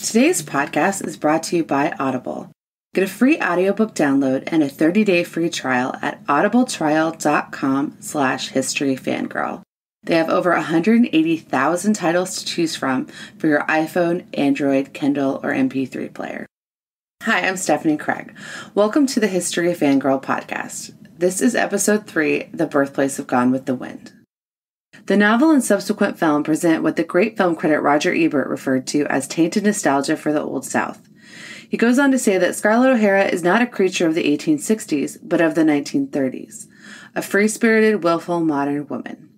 Today's podcast is brought to you by Audible. Get a free audiobook download and a 30-day free trial at audibletrial.com/History Fangirl. They have over 180,000 titles to choose from for your iPhone, Android, Kindle, or MP3 player. Hi, I'm Stephanie Craig. Welcome to the History Fangirl podcast. This is episode 3, The Birthplace of Gone with the Wind. The novel and subsequent film present what the great film critic Roger Ebert referred to as tainted nostalgia for the Old South. He goes on to say that Scarlett O'Hara is not a creature of the 1860s, but of the 1930s, a free-spirited, willful, modern woman.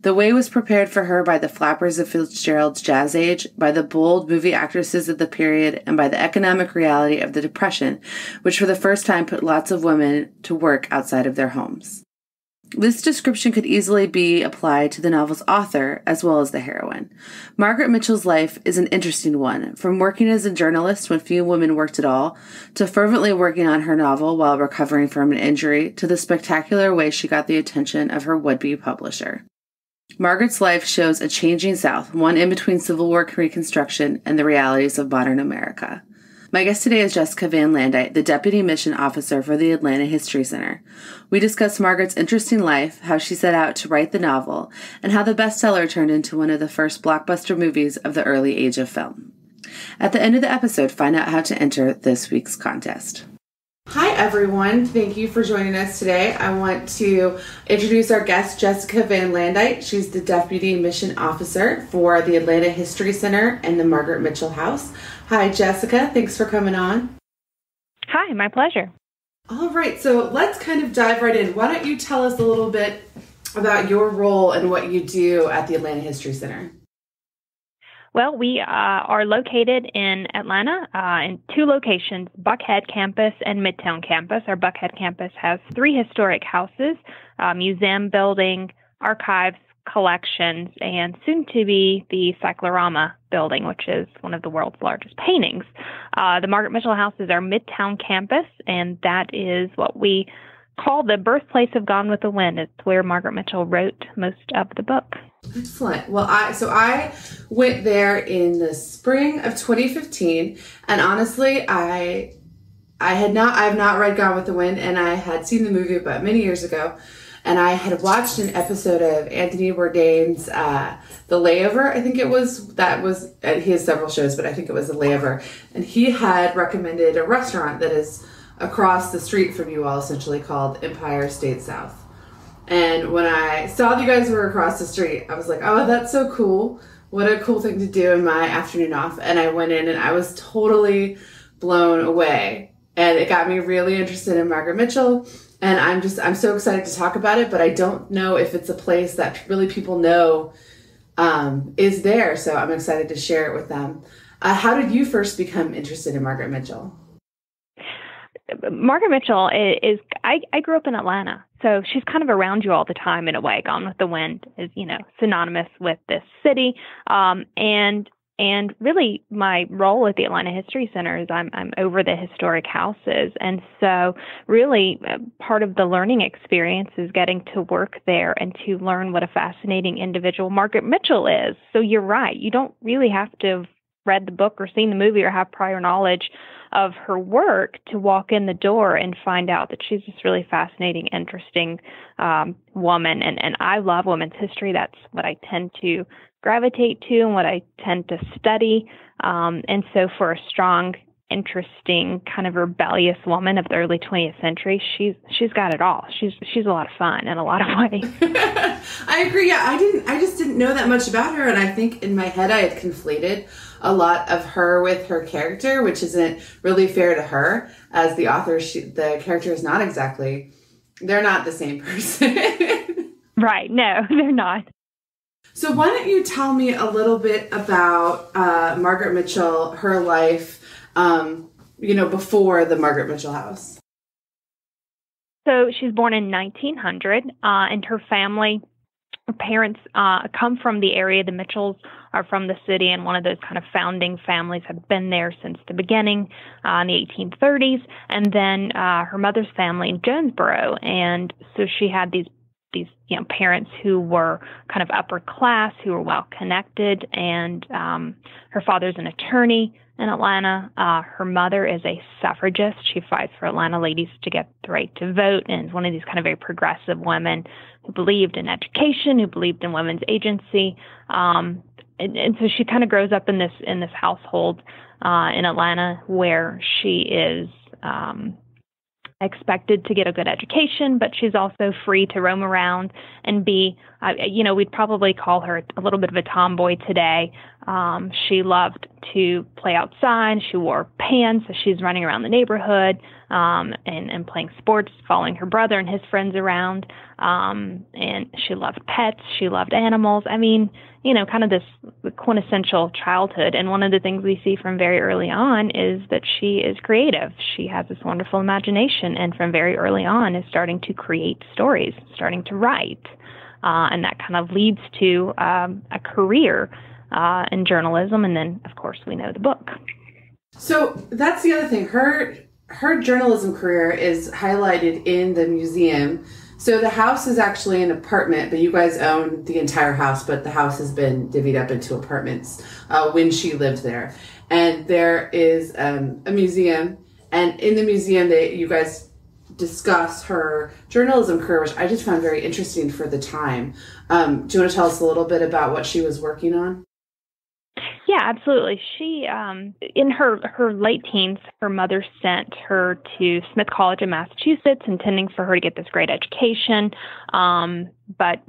The way was prepared for her by the flappers of Fitzgerald's jazz age, by the bold movie actresses of the period, and by the economic reality of the Depression, which for the first time put lots of women to work outside of their homes. This description could easily be applied to the novel's author as well as the heroine. Margaret Mitchell's life is an interesting one, from working as a journalist when few women worked at all, to fervently working on her novel while recovering from an injury, to the spectacular way she got the attention of her would-be publisher. Margaret's life shows a changing South, one in between Civil War Reconstruction and the realities of modern America. My guest today is Jessica van Landuyt, the Deputy Mission Officer for the Atlanta History Center. We discuss Margaret's interesting life, how she set out to write the novel, and how the bestseller turned into one of the first blockbuster movies of the early age of film. At the end of the episode, find out how to enter this week's contest. Hi, everyone. Thank you for joining us today. I want to introduce our guest, Jessica van Landuyt. She's the Deputy Mission Officer for the Atlanta History Center and the Margaret Mitchell House. Hi, Jessica. Thanks for coming on. Hi, my pleasure. All right, so let's kind of dive right in. Why don't you tell us a little bit about your role and what you do at the Atlanta History Center? Well, we are located in Atlanta in 2 locations, Buckhead Campus and Midtown Campus. Our Buckhead Campus has 3 historic houses, museum building, archives, collections, and soon to be the Cyclorama building, which is one of the world's largest paintings. The Margaret Mitchell House is our Midtown Campus, and that is what we call the Birthplace of Gone with the Wind. It's where Margaret Mitchell wrote most of the book. Excellent. Well, I went there in the spring of 2015, and honestly, I have not read Gone with the Wind, and I had seen the movie but many years ago. And I had watched an episode of Anthony Bourdain's The Layover, I think it was. He has several shows, but I think it was The Layover. And he had recommended a restaurant that is across the street from you all, essentially called Empire State South. And when I saw you guys were across the street, I was like, oh, that's so cool. What a cool thing to do in my afternoon off. And I went in and I was totally blown away. And it got me really interested in Margaret Mitchell. And I'm so excited to talk about it, but I don't know if it's a place that really people know is there. So I'm excited to share it with them. How did you first become interested in Margaret Mitchell? Margaret Mitchell I grew up in Atlanta, so she's kind of around you all the time in a way. Gone with the Wind is, synonymous with this city. And really, my role at the Atlanta History Center is I'm over the historic houses. And so really part of the learning experience is getting to work there and to learn what a fascinating individual Margaret Mitchell is. So you're right. You don't really have to have read the book or seen the movie or have prior knowledge of her work to walk in the door and find out that she's this really fascinating, interesting woman. And I love women's history. That's what I tend to gravitate to and what I tend to study. And so for a strong, interesting, kind of rebellious woman of the early 20th century, she's got it all. She's a lot of fun in a lot of ways. I agree. Yeah, I just didn't know that much about her, and I think in my head I had conflated a lot of her with her character, which isn't really fair to her. As the author, the character is not exactly, they're not the same person. Right. No, they're not. So why don't you tell me a little bit about Margaret Mitchell, her life, before the Margaret Mitchell House? So she's born in 1900, and her family, her parents come from the area. The Mitchells are from the city, and one of those kind of founding families have been there since the beginning in the 1830s. And then her mother's family in Jonesboro, and so she had these these parents who were kind of upper class, who were well connected, and her father's an attorney in Atlanta. Her mother is a suffragist. She fights for Atlanta ladies to get the right to vote, and is one of these kind of very progressive women who believed in education, who believed in women's agency. And so she kind of grows up in this household in Atlanta where she is expected to get a good education, but she's also free to roam around and be, we'd probably call her a little bit of a tomboy today. She loved to play outside. She wore pants, so she's running around the neighborhood and playing sports, following her brother and his friends around. And she loved pets. She loved animals. I mean, kind of this quintessential childhood. And one of the things we see from very early on is that she is creative. She has this wonderful imagination, and from very early on is starting to create stories, starting to write. And that kind of leads to a career in journalism. And then, of course, we know the book. So that's the other thing. Her journalism career is highlighted in the museum. So the house is actually an apartment, but you guys own the entire house, but the house has been divvied up into apartments when she lived there. And there is a museum, and in the museum you guys discuss her journalism career, which I just found very interesting for the time. Do you want to tell us a little bit about what she was working on? Yeah, absolutely. She, in her late teens, her mother sent her to Smith College in Massachusetts, intending for her to get this great education. But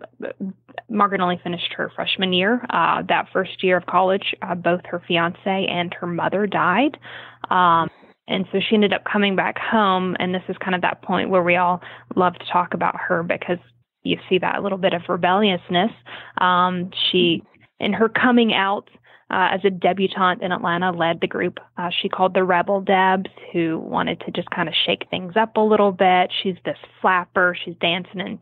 Margaret only finished her freshman year. That first year of college, both her fiance and her mother died. And so she ended up coming back home. And this is kind of that point where we all love to talk about her, because you see that little bit of rebelliousness. She, in her coming out, as a debutante in Atlanta, led the group she called the Rebel Debs, who wanted to just kind of shake things up a little bit. She's this flapper. She's dancing and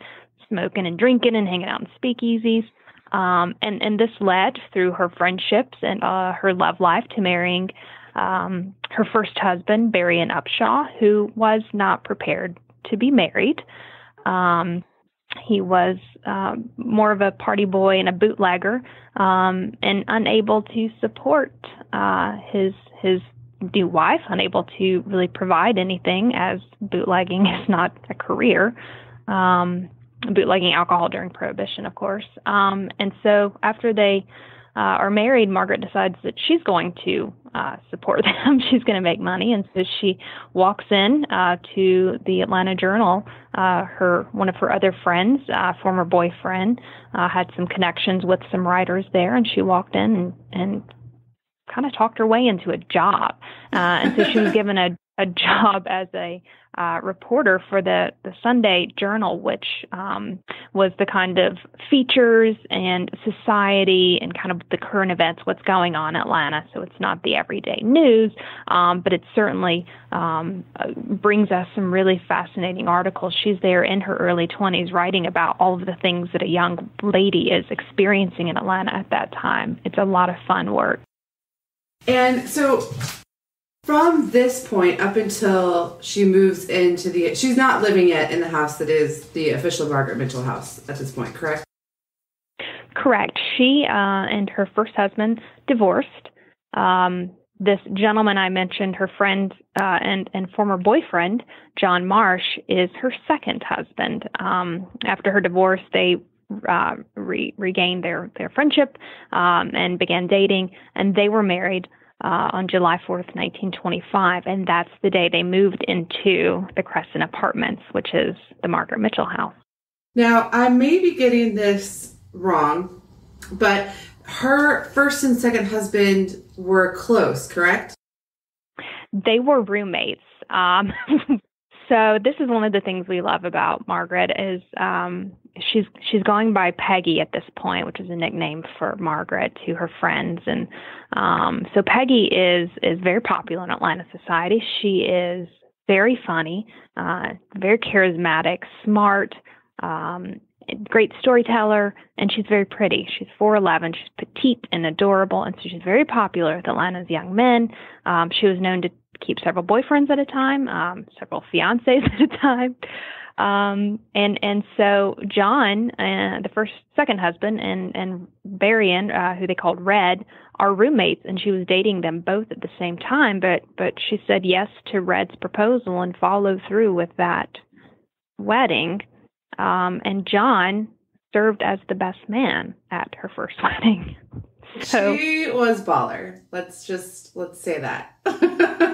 smoking and drinking and hanging out in speakeasies. And this led, through her friendships and her love life, to marrying her first husband, Berrien Upshaw, who was not prepared to be married. He was more of a party boy and a bootlegger, and unable to support his new wife, unable to really provide anything, as bootlegging is not a career. Bootlegging alcohol during Prohibition, of course. And so after they are married, Margaret decides that she's going to support them. She's going to make money. And so she walks in to the Atlanta Journal. One of her other friends, former boyfriend, had some connections with some writers there. And she walked in and kind of talked her way into a job. And so she was given a job as a reporter for the Sunday Journal, which was the kind of features and society and kind of the current events, what's going on in Atlanta. So it's not the everyday news, but it certainly brings us some really fascinating articles. She's there in her early 20s writing about all of the things that a young lady is experiencing in Atlanta at that time. It's a lot of fun work. And so from this point up until she moves into she's not living yet in the house that is the official Margaret Mitchell house at this point, correct? Correct. She and her first husband divorced. This gentleman I mentioned, her friend and former boyfriend, John Marsh, is her second husband. After her divorce, they regained their friendship and began dating, and they were married on July 4th, 1925, and that's the day they moved into the Crescent Apartments, which is the Margaret Mitchell house. Now, I may be getting this wrong, but her first and second husband were close, correct? They were roommates. So this is one of the things we love about Margaret is she's going by Peggy at this point, which is a nickname for Margaret to her friends. And so Peggy is very popular in Atlanta society. She is very funny, very charismatic, smart, great storyteller, and she's very pretty. She's 4'11". She's petite and adorable, and so she's very popular with Atlanta's young men. She was known to keep several boyfriends at a time, several fiancés at a time. And so John, second husband, and Varian, who they called Red, are roommates, and she was dating them both at the same time. But she said yes to Red's proposal and followed through with that wedding. And John served as the best man at her first wedding. So, she was baller. Let's say that.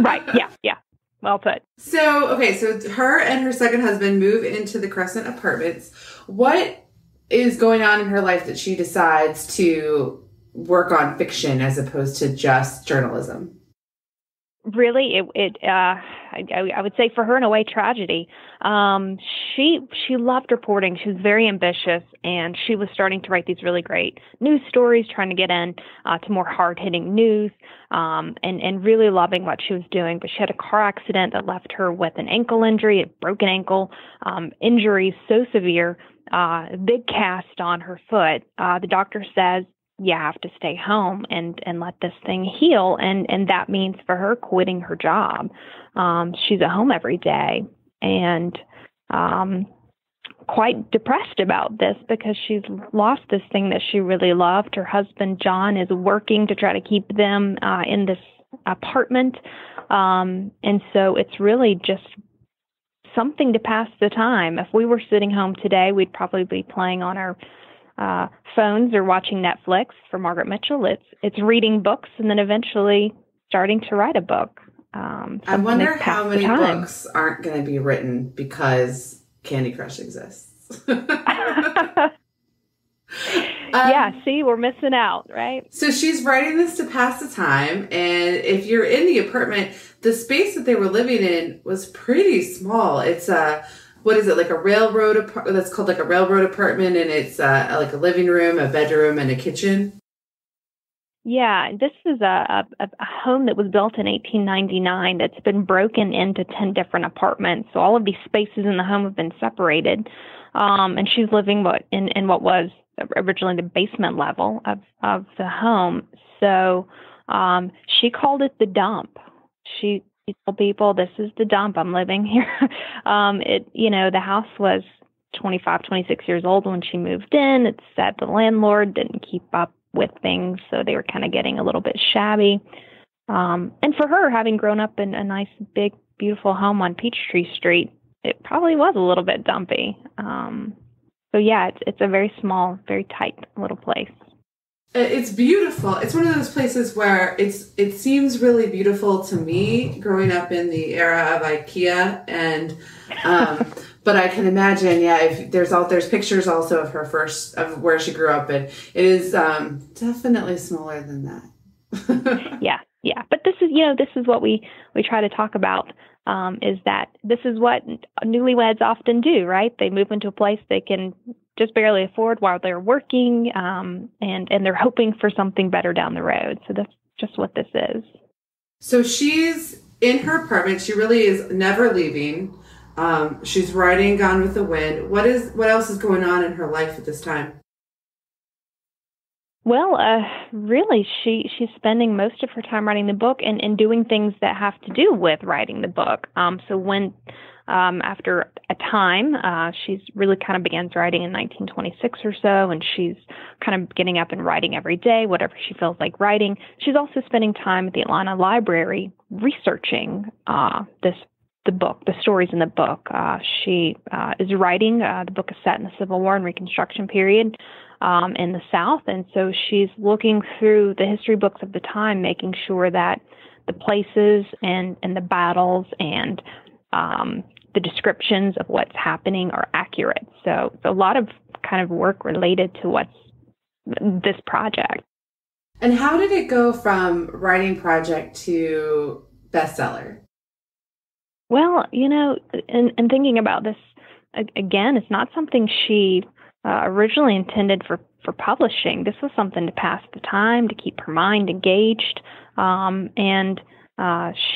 Right. Yeah. Well put. So her and her second husband move into the Crescent Apartments. What is going on in her life that she decides to work on fiction as opposed to just journalism? Really, I would say for her, in a way, tragedy. She loved reporting. She was very ambitious, and she was starting to write these really great news stories, trying to get in to more hard-hitting news, and really loving what she was doing. But she had a car accident that left her with an ankle injury, a broken ankle, injuries so severe, a big cast on her foot. The doctor says, you have to stay home and let this thing heal. And that means for her quitting her job. She's at home every day and quite depressed about this because she's lost this thing that she really loved. Her husband, John, is working to try to keep them in this apartment. And so it's really just something to pass the time. If we were sitting home today, we'd probably be playing on our phones or watching Netflix. For Margaret Mitchell, it's reading books and then eventually starting to write a book. I wonder how many books aren't going to be written because Candy Crush exists. Yeah, see, we're missing out, right? So she's writing this to pass the time, and if you're in the apartment, the space that they were living in was pretty small. It's what is it, like a railroad that's called like a railroad apartment, and it's like a living room, a bedroom, and a kitchen. Yeah, this is a home that was built in 1899 that's been broken into 10 different apartments. So all of these spaces in the home have been separated, and she's living in what was originally the basement level of the home. So she called it the dump. She told people, this is the dump. I'm living here. The house was 25, 26 years old when she moved in. It said the landlord didn't keep up with things, so they were kind of getting a little bit shabby. And for her, having grown up in a nice, big, beautiful home on Peachtree Street, it probably was a little bit dumpy. So yeah, it's a very small, very tight little place. It's beautiful. It's one of those places where it seems really beautiful to me growing up in the era of IKEA, and but I can imagine, if there's pictures also of of where she grew up, and it is definitely smaller than that. Yeah. But this is what we try to talk about. Is that this is what newlyweds often do, right? They move into a place they can just barely afford while they're working, and they're hoping for something better down the road. So that's just what this is. So she's in her apartment. She really is never leaving. She's writing Gone with the Wind. What else is going on in her life at this time? Well, really, she's spending most of her time writing the book and doing things that have to do with writing the book. So when after a time, she's really kind of begins writing in 1926 or so, and she's kind of getting up and writing every day, whatever she feels like writing. She's also spending time at the Atlanta Library researching the book, the stories in the book. She is writing. The book is set in the Civil War and Reconstruction period in the South, and so she's looking through the history books of the time, making sure that the places and the battles and the descriptions of what's happening are accurate. So it's a lot of kind of work related to what's this project. And how did it go from writing project to bestseller? Well, in thinking about this, again, it's not something she originally intended for publishing. This was something to pass the time, to keep her mind engaged. And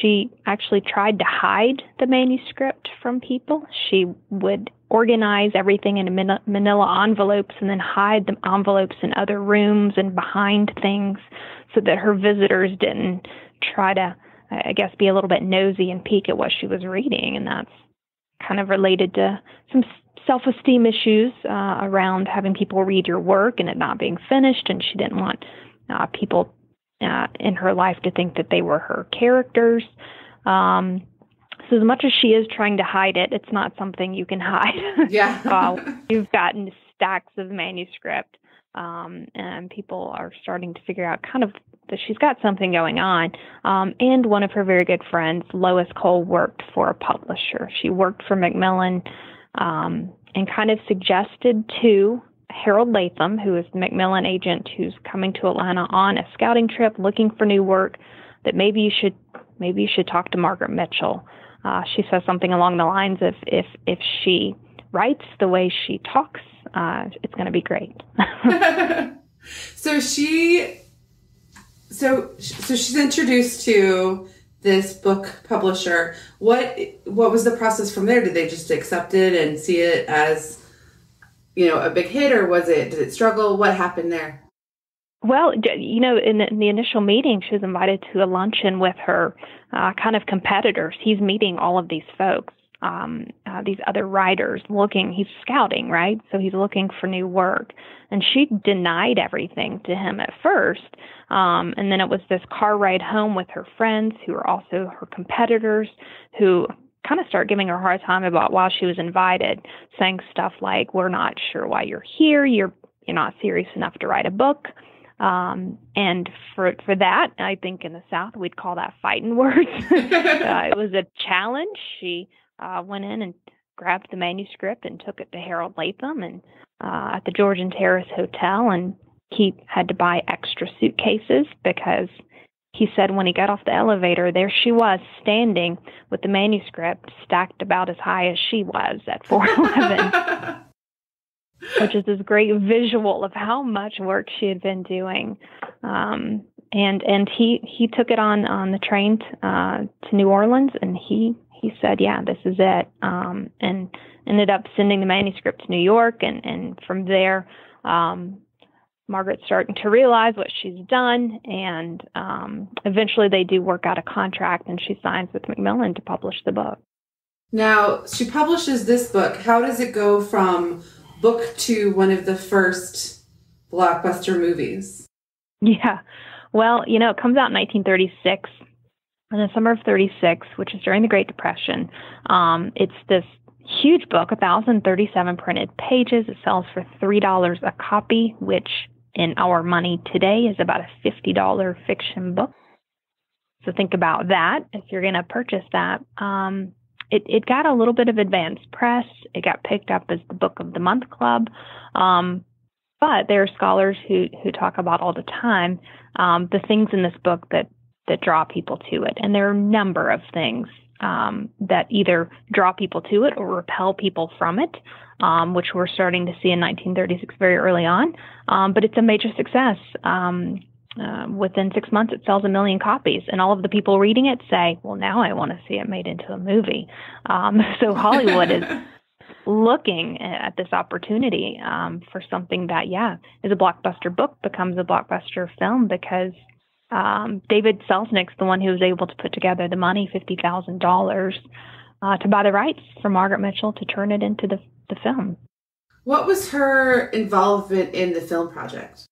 she actually tried to hide the manuscript from people. She would organize everything in manila envelopes and then hide the envelopes in other rooms and behind things so that her visitors didn't try to, I guess, be a little bit nosy and peek at what she was reading. And that's kind of related to some self-esteem issues around having people read your work and it not being finished, and she didn't want people in her life to think that they were her characters. So as much as she is trying to hide it, it's not something you can hide. Yeah. You've gotten stacks of manuscript, and people are starting to figure out kind of that she's got something going on. And one of her very good friends, Lois Cole, worked for a publisher. She worked for Macmillan and kind of suggested to Harold Latham, who is the Macmillan agent who's coming to Atlanta on a scouting trip looking for new work, that maybe you should talk to Margaret Mitchell. She says something along the lines of, if she writes the way she talks, it's going to be great. So she's introduced to this book publisher. What was the process from there? Did they just accept it and see it as, a big hit, or did it struggle? What happened there? Well, in the initial meeting, she was invited to a luncheon with her kind of competitors. He's meeting all of these folks, these other writers he's scouting, right? So he's looking for new work. And she denied everything to him at first. And then it was this car ride home with her friends who are also her competitors, who kind of start giving her a hard time about why she was invited, saying stuff like, "We're not sure why you're here. You're not serious enough to write a book." And for that, I think in the South, we'd call that fighting words. It was a challenge. She went in and grabbed the manuscript and took it to Harold Latham and at the Georgian Terrace Hotel, and he had to buy extra suitcases because he said when he got off the elevator, there she was standing with the manuscript stacked about as high as she was at 4'11". Which is this great visual of how much work she had been doing. And he took it on the train to New Orleans, and he said, yeah, this is it, and ended up sending the manuscript to New York. And from there, Margaret's starting to realize what she's done, and eventually they do work out a contract, and she signs with Macmillan to publish the book. Now, she publishes this book. How does it go from book to one of the first blockbuster movies? Yeah. Well, it comes out in 1936, in the summer of 36, which is during the Great Depression. It's this huge book, 1,037 printed pages. It sells for $3 a copy, which in our money today is about a $50 fiction book. So think about that if you're going to purchase that. It got a little bit of advanced press. It got picked up as the Book of the Month Club. But there are scholars who talk about all the time the things in this book that draw people to it. And there are a number of things that either draw people to it or repel people from it, which we're starting to see in 1936 very early on. But it's a major success. Within 6 months, it sells 1 million copies, and all of the people reading it say, well, now I want to see it made into a movie. So Hollywood is looking at this opportunity for something that, is a blockbuster book, becomes a blockbuster film, because David Selznick's the one who was able to put together the money, $50,000, to buy the rights for Margaret Mitchell to turn it into the film. What was her involvement in the film project?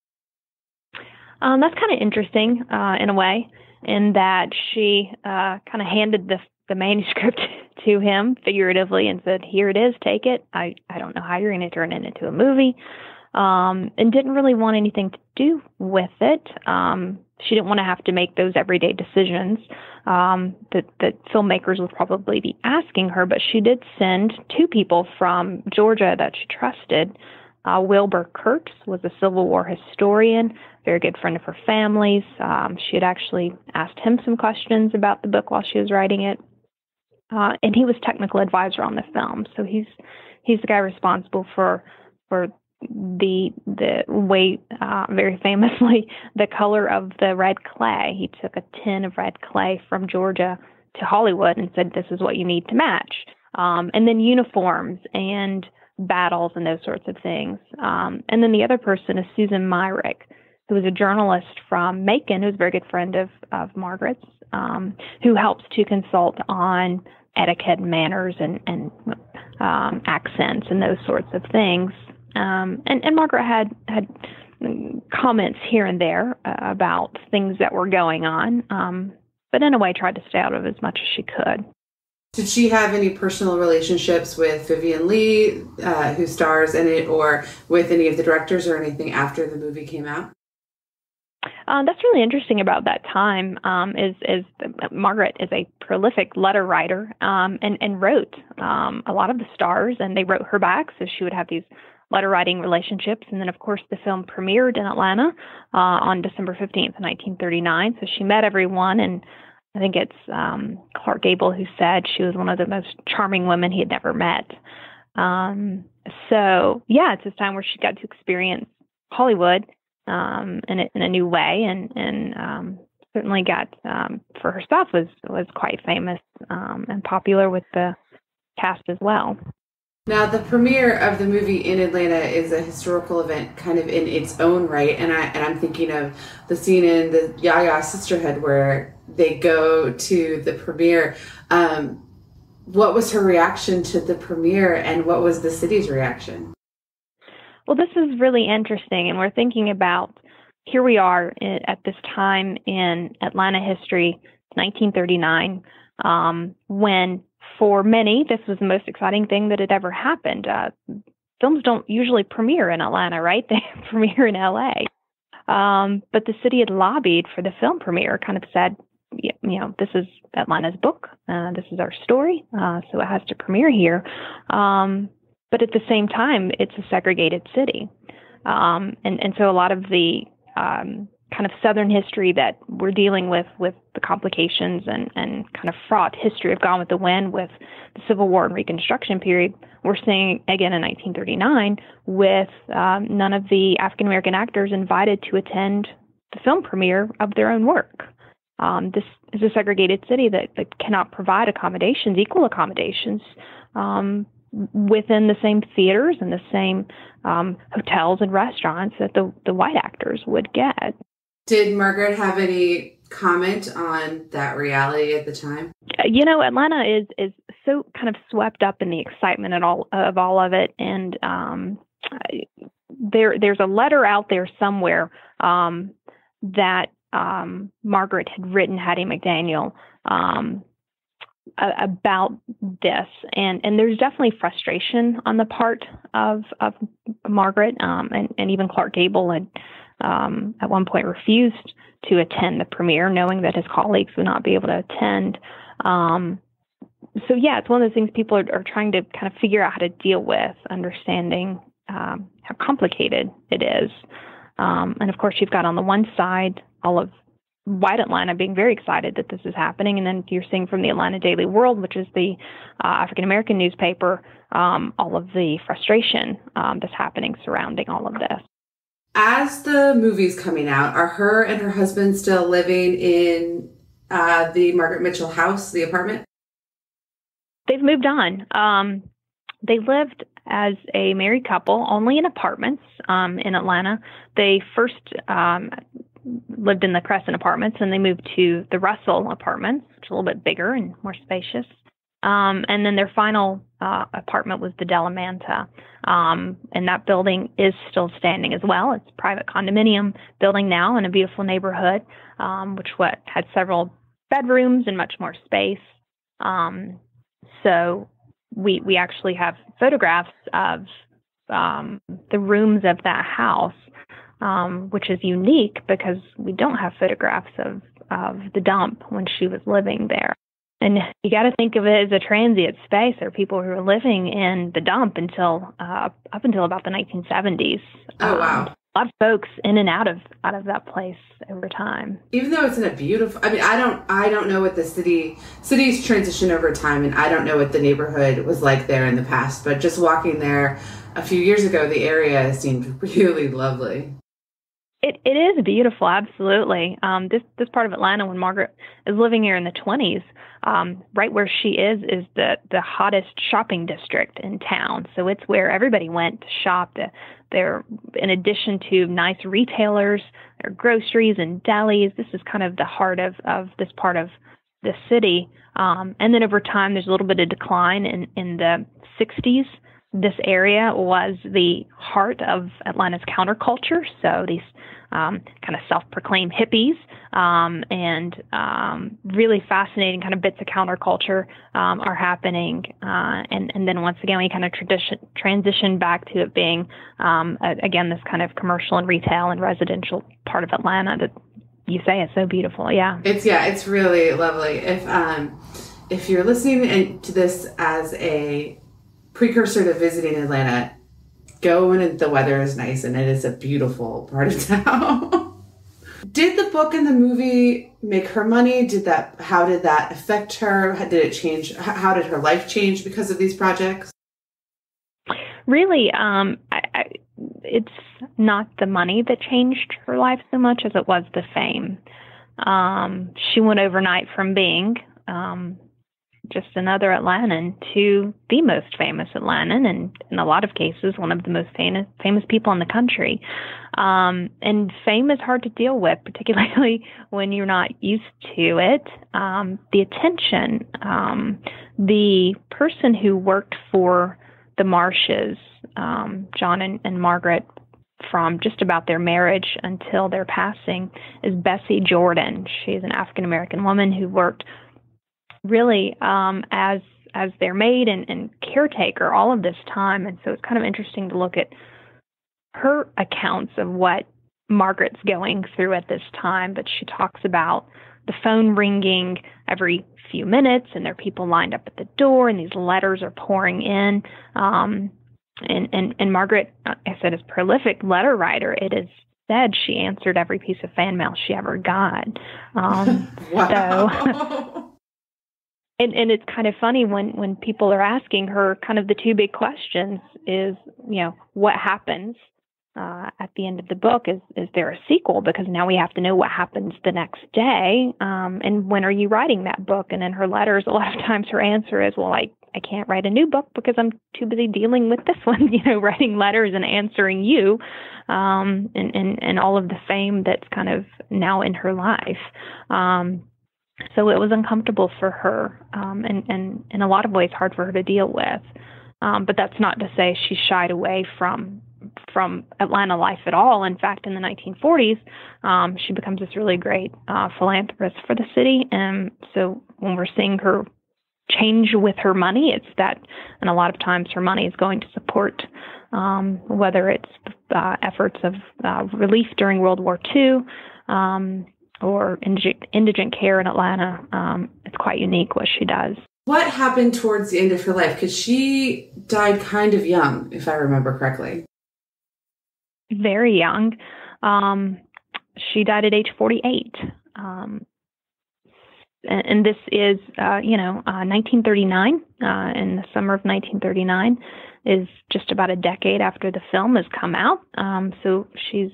That's kind of interesting in a way, in that she kind of handed the manuscript to him figuratively and said, here it is, take it. I don't know how you're going to turn it into a movie, and didn't really want anything to do with it. She didn't want to have to make those everyday decisions that filmmakers would probably be asking her, but she did send 2 people from Georgia that she trusted. Wilbur Kurtz was a Civil War historian, very good friend of her family's. She had actually asked him some questions about the book while she was writing it. And he was technical advisor on the film. So he's the guy responsible for the way, very famously, the color of the red clay. He took a tin of red clay from Georgia to Hollywood and said, this is what you need to match. And then uniforms and battles and those sorts of things. And then the other person is Susan Myrick, who was a journalist from Macon, who's a very good friend of Margaret's, who helps to consult on etiquette and manners and accents and those sorts of things. And Margaret had comments here and there about things that were going on, but in a way tried to stay out of as much as she could. Did she have any personal relationships with Vivien Leigh, who stars in it, or with any of the directors or anything after the movie came out? That's really interesting about that time. Is Margaret is a prolific letter writer, and wrote a lot of the stars, and they wrote her back, so she would have these letter writing relationships. And then, of course, the film premiered in Atlanta on December 15th, 1939. So she met everyone, and I think it's Clark Gable who said she was one of the most charming women he had never met. So, yeah, it's this time where she got to experience Hollywood in a new way, and certainly got, for herself, was quite famous and popular with the cast as well. Now, the premiere of the movie in Atlanta is a historical event kind of in its own right, and I'm thinking of the scene in the Yaya Sisterhood where they go to the premiere. What was her reaction to the premiere, and what was the city's reaction? Well, this is really interesting, and we're thinking about, here we are at this time in Atlanta history, 1939, when for many, this was the most exciting thing that had ever happened. Films don't usually premiere in Atlanta, right? They premiere in LA. But the city had lobbied for the film premiere, kind of said, this is Atlanta's book. This is our story. So it has to premiere here. But at the same time, it's a segregated city. And so a lot of the kind of Southern history that we're dealing with the complications and kind of fraught history of Gone with the Wind with the Civil War and Reconstruction period, we're seeing again in 1939 with none of the African-American actors invited to attend the film premiere of their own work. This is a segregated city that cannot provide accommodations, equal accommodations, within the same theaters and the same hotels and restaurants that the white actors would get. Did Margaret have any comment on that reality at the time? Atlanta is so kind of swept up in the excitement and all of it, and there's a letter out there somewhere that Margaret had written Hattie McDaniel about this, and there's definitely frustration on the part of Margaret, and even Clark Gable had at one point refused to attend the premiere, knowing that his colleagues would not be able to attend. So yeah, it's one of those things people are trying to kind of figure out how to deal with, understanding how complicated it is. And of course, you've got on the one side all of white Atlanta being very excited that this is happening, and then you're seeing from the Atlanta Daily World, which is the African-American newspaper, all of the frustration that's happening surrounding all of this. As the movie's coming out, are her and her husband still living in the Margaret Mitchell house, the apartment? They've moved on. They lived as a married couple only in apartments in Atlanta. They first lived in the Crescent Apartments, and they moved to the Russell Apartments, which is a little bit bigger and more spacious. And then their final apartment was the Delamanta. And that building is still standing as well. It's a private condominium building now in a beautiful neighborhood, which had several bedrooms and much more space. So we actually have photographs of the rooms of that house, which is unique because we don't have photographs of the dump when she was living there. And you got to think of it as a transient space. There are people who are living in the dump until up until about the 1970s. Oh, wow. A lot of folks in and out of that place over time. Even though it's in a beautiful, I mean, I don't know what the city's transition over time, and I don't know what the neighborhood was like there in the past. But just walking there a few years ago, the area seemed really lovely. It is beautiful, absolutely. This part of Atlanta, when Margaret is living here in the 20s, right where she is the hottest shopping district in town. So it's where everybody went to shop. There, in addition to nice retailers, there are groceries and delis. This is kind of the heart of this part of the city. And then over time, there's a little bit of decline. In the 60s, this area was the heart of Atlanta's counterculture. So these kind of self-proclaimed hippies and really fascinating kind of bits of counterculture are happening. And then once again, we kind of transition back to it being, again, this kind of commercial and retail and residential part of Atlanta that you say is so beautiful. Yeah. It's really lovely. If you're listening to this as a precursor to visiting Atlanta, go when the weather is nice and it is a beautiful part of town. Did the book and the movie make her money? How did that affect her? Did it change? How did her life change because of these projects? Really, it's not the money that changed her life so much as it was the fame. She went overnight from being just another Atlantan to the most famous Atlantan, and in a lot of cases, one of the most famous people in the country. And fame is hard to deal with, particularly when you're not used to it. The attention, the person who worked for the Marshes, John and Margaret, from just about their marriage until their passing, is Bessie Jordan. She's an African-American woman who worked really as their maid and caretaker all of this time. And so it's kind of interesting to look at her accounts of what Margaret's going through at this time. But she talks about the phone ringing every few minutes, and there are people lined up at the door, and these letters are pouring in. And Margaret, I said, is a prolific letter writer. It is said she answered every piece of fan mail she ever got. Wow. So... And it's kind of funny when people are asking her, kind of the two big questions is, what happens at the end of the book? Is there a sequel? Because now we have to know what happens the next day. And when are you writing that book? And in her letters, a lot of times her answer is, well, I can't write a new book because I'm too busy dealing with this one, writing letters and answering you, and all of the fame that's kind of now in her life. So it was uncomfortable for her, and in a lot of ways hard for her to deal with. But that's not to say she shied away from Atlanta life at all. In fact, in the 1940s, she becomes this really great philanthropist for the city. And so when we're seeing her change with her money, it's that, and a lot of times her money is going to support whether it's efforts of relief during World War II, or indigent care in Atlanta. It's quite unique what she does. What happened towards the end of her life? Because she died kind of young, if I remember correctly. Very young. She died at age 48. And this is, 1939, in the summer of 1939, is just about a decade after the film has come out. So she's,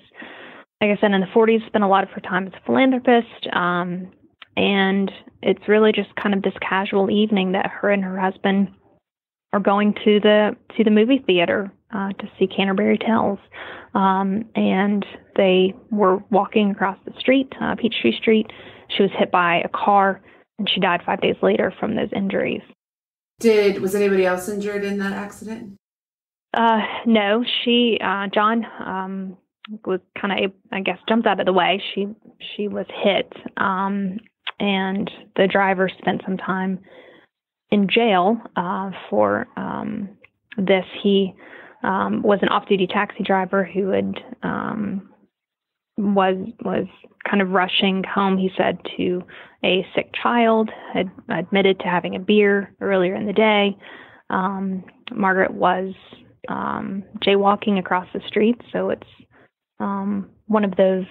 like I said, in the 40s, spent a lot of her time as a philanthropist, and it's really just kind of this casual evening that her and her husband are going to the movie theater to see Canterbury Tales, and they were walking across the street, Peachtree Street. She was hit by a car, and she died 5 days later from those injuries. Was anybody else injured in that accident? No, John was kind of, I guess, jumped out of the way. She was hit, and the driver spent some time in jail for this. He was an off-duty taxi driver who was kind of rushing home, he said, to a sick child, had admitted to having a beer earlier in the day. Margaret was jaywalking across the street, so it's one of those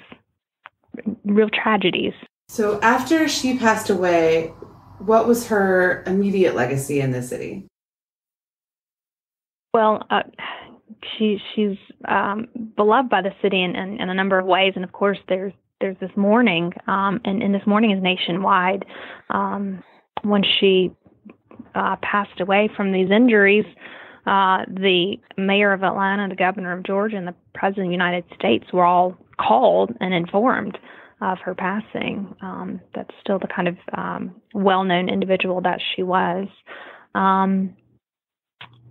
real tragedies. So after she passed away, what was her immediate legacy in the city? Well, she's beloved by the city in a number of ways, and of course there's this mourning, and this mourning is nationwide. When she passed away from these injuries, the mayor of Atlanta, the governor of Georgia, and the president of the United States were all called and informed. of her passing. That's still the kind of well-known individual that she was.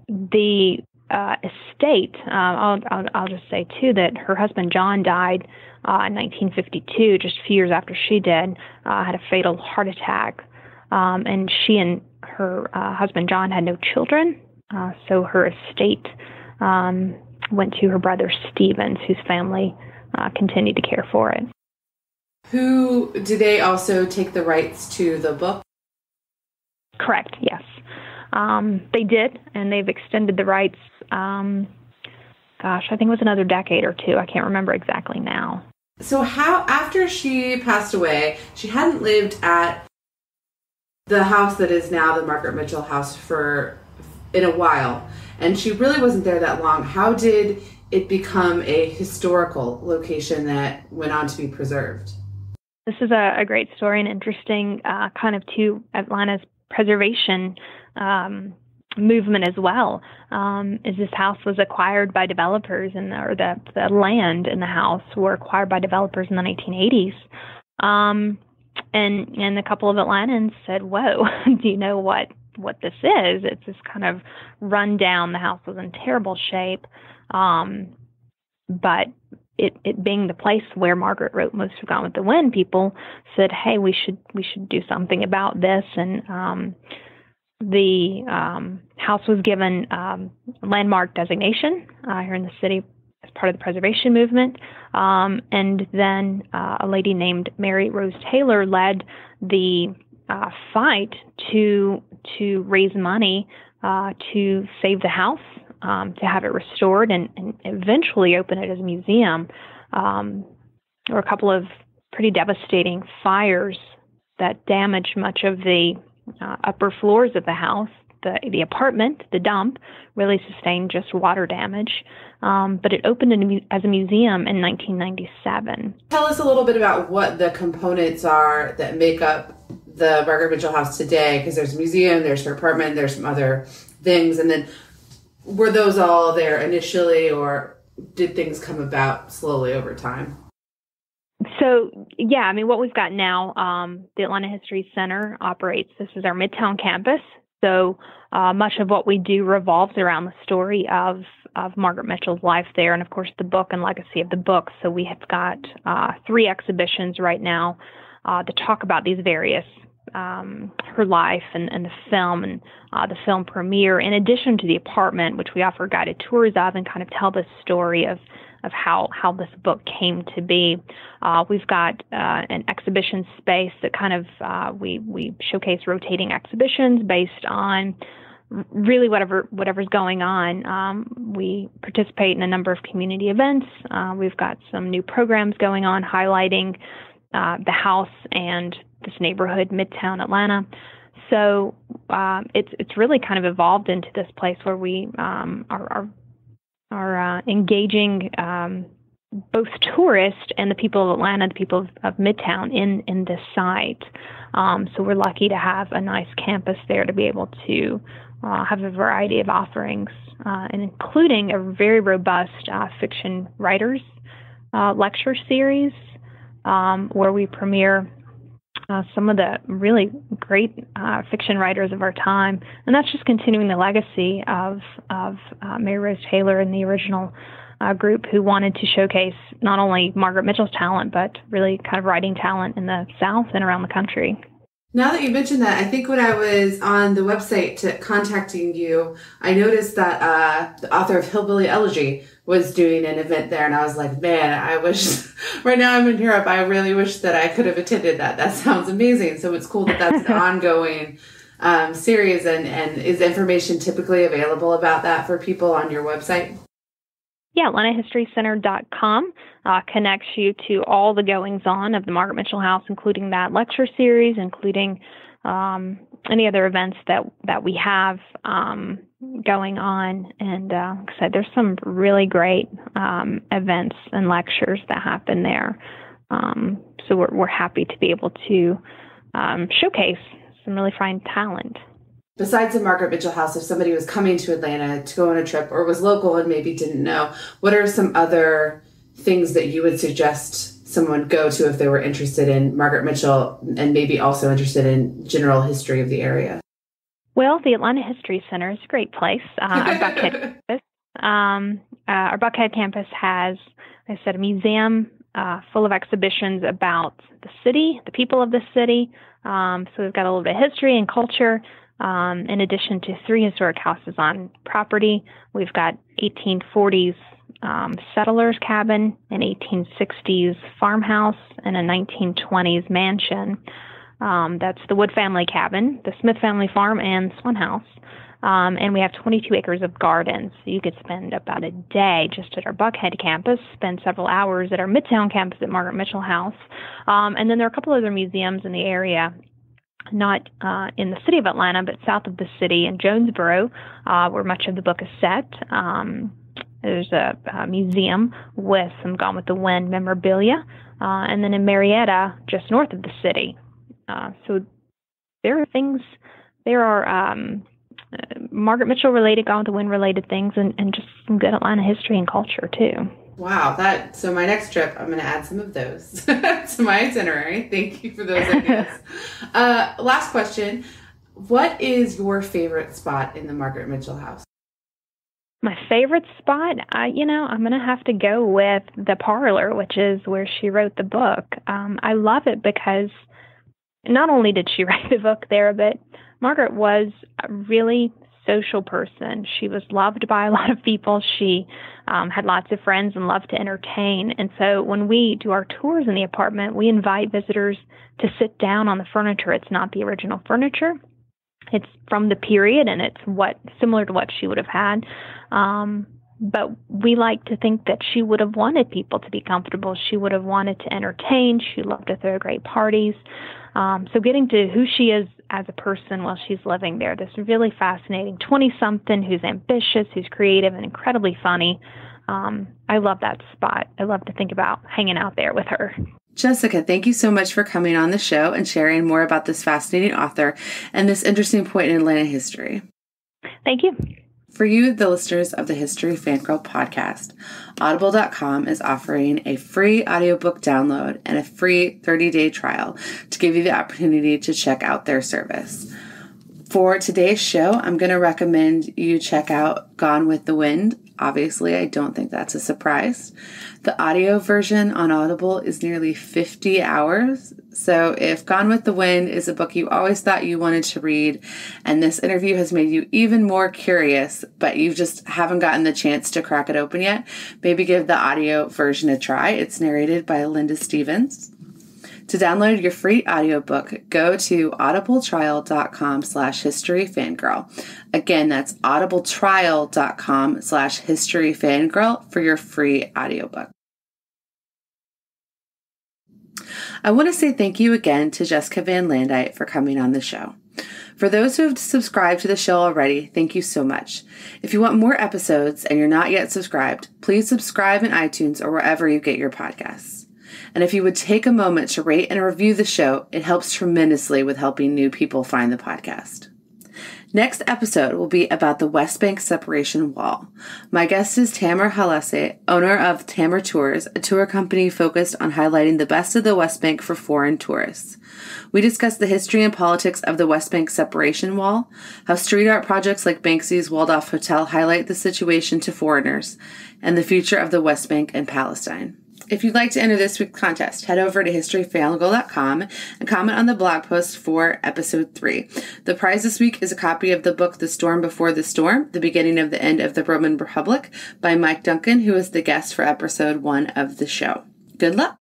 The estate, I'll just say, too, that her husband John died in 1952, just a few years after she did, had a fatal heart attack. And she and her husband John had no children, so her estate went to her brother Stevens, whose family continued to care for it. Did they also take the rights to the book? Correct, yes. They did, and they've extended the rights, I think it was another decade or two. I can't remember exactly now. So after she passed away, she hadn't lived at the house that is now the Margaret Mitchell house in a while, and she really wasn't there that long. How did it become a historical location that went on to be preserved? This is a great story and interesting kind of to Atlanta's preservation movement as well. Is this house was acquired by developers, or the land in the house were acquired by developers in the 1980s. And a couple of Atlantans said, "Whoa, do you know what this is?" It's this kind of run down. The house was in terrible shape, but it being the place where Margaret wrote most of Gone with the Wind, people said, "Hey, we should do something about this." And the house was given landmark designation here in the city as part of the preservation movement. And then a lady named Mary Rose Taylor led the fight to raise money to save the house, to have it restored, and eventually open it as a museum. There were a couple of pretty devastating fires that damaged much of the upper floors of the house. The apartment, the dump, really sustained just water damage, but it opened as a museum in 1997. Tell us a little bit about what the components are that make up the Margaret Mitchell house today, because there's a museum, there's her apartment, there's some other things, and then were those all there initially, or did things come about slowly over time? So, yeah, I mean, what we've got now, the Atlanta History Center operates. This is our Midtown campus. So much of what we do revolves around the story of Margaret Mitchell's life there, and, of course, the book and legacy of the book. So we have got 3 exhibitions right now that talk about these various, her life and the film and the film premiere, in addition to the apartment, which we offer guided tours of and kind of tell the story of how this book came to be. We've got an exhibition space that kind of we showcase rotating exhibitions based on really whatever's going on. We participate in a number of community events. We've got some new programs going on highlighting the house and this neighborhood, Midtown Atlanta. So it's really kind of evolved into this place where we are engaging both tourists and the people of Atlanta, the people of Midtown in this site. So we're lucky to have a nice campus there to be able to have a variety of offerings, and including a very robust fiction writers lecture series where we premiere some of the really great fiction writers of our time, and that's just continuing the legacy of Mary Rose Taylor and the original group who wanted to showcase not only Margaret Mitchell's talent, but really kind of writing talent in the South and around the country. Now that you mentioned that, I think when I was on the website contacting you, I noticed that the author of Hillbilly Elegy was doing an event there, and I was like, man, I wish, right now I'm in Europe, I really wish that I could have attended that. That sounds amazing. So it's cool that that's an ongoing series, and is information typically available about that for people on your website? Yeah, AtlantaHistoryCenter.com connects you to all the goings-on of the Margaret Mitchell House, including that lecture series, including any other events that we have going on. And like I said, there's some really great events and lectures that happen there. So we're happy to be able to showcase some really fine talent. Besides the Margaret Mitchell House, if somebody was coming to Atlanta to go on a trip or was local and maybe didn't know, what are some other things that you would suggest someone go to if they were interested in Margaret Mitchell and maybe also interested in general history of the area? Well, the Atlanta History Center is a great place. Our Buckhead campus has, like I said, a museum full of exhibitions about the city, the people of the city. So we've got a little bit of history and culture. In addition to 3 historic houses on property, we've got 1840s settlers cabin, an 1860s farmhouse, and a 1920s mansion. That's the Wood family cabin, the Smith family farm, and Swan House. And we have 22 acres of gardens. So you could spend about a day just at our Buckhead campus, spend several hours at our Midtown campus at Margaret Mitchell House. And then there are a couple other museums in the area, not in the city of Atlanta, but south of the city in Jonesboro, where much of the book is set. There's a museum with some Gone with the Wind memorabilia. And then in Marietta, just north of the city. So there are Margaret Mitchell related, Gone with the Wind related things, and just some good Atlanta history and culture too. Wow, so my next trip, I'm going to add some of those to my itinerary. Thank you for those ideas. Last question. What is your favorite spot in the Margaret Mitchell house? My favorite spot, I'm going to have to go with the parlor, which is where she wrote the book. I love it because not only did she write the book there, but Margaret was a really social person. She was loved by a lot of people. She had lots of friends and loved to entertain. And so when we do our tours in the apartment, we invite visitors to sit down on the furniture. It's not the original furniture. It's from the period, and it's similar to what she would have had. But we like to think that she would have wanted people to be comfortable. She would have wanted to entertain. She loved to throw great parties. So getting to who she is as a person while she's living there, this really fascinating 20-something who's ambitious, who's creative, and incredibly funny. I love that spot. I love to think about hanging out there with her. Jessica, thank you so much for coming on the show and sharing more about this fascinating author and this interesting point in Atlanta history. Thank you. For you, the listeners of the History Fangirl podcast, Audible.com is offering a free audiobook download and a free 30-day trial to give you the opportunity to check out their service. For today's show, I'm going to recommend you check out Gone with the Wind. Obviously, I don't think that's a surprise. The audio version on Audible is nearly 50 hours. So if Gone with the Wind is a book you always thought you wanted to read, and this interview has made you even more curious, but you just haven't gotten the chance to crack it open yet, maybe give the audio version a try. It's narrated by Linda Stevens. To download your free audiobook, go to audibletrial.com/historyfangirl. Again, that's audibletrial.com/historyfangirl for your free audiobook. I want to say thank you again to Jessica van Landuyt for coming on the show. For those who have subscribed to the show already, thank you so much. If you want more episodes and you're not yet subscribed, please subscribe in iTunes or wherever you get your podcasts. And if you would take a moment to rate and review the show, it helps tremendously with helping new people find the podcast. Next episode will be about the West Bank Separation Wall. My guest is Tamer Halase, owner of Tamer Tours, a tour company focused on highlighting the best of the West Bank for foreign tourists. We discuss the history and politics of the West Bank Separation Wall, how street art projects like Banksy's Waldorf Hotel highlight the situation to foreigners, and the future of the West Bank and Palestine. If you'd like to enter this week's contest, head over to historyfangirl.com and comment on the blog post for episode 3. The prize this week is a copy of the book The Storm Before the Storm, The Beginning of the End of the Roman Republic by Mike Duncan, who is the guest for episode 1 of the show. Good luck!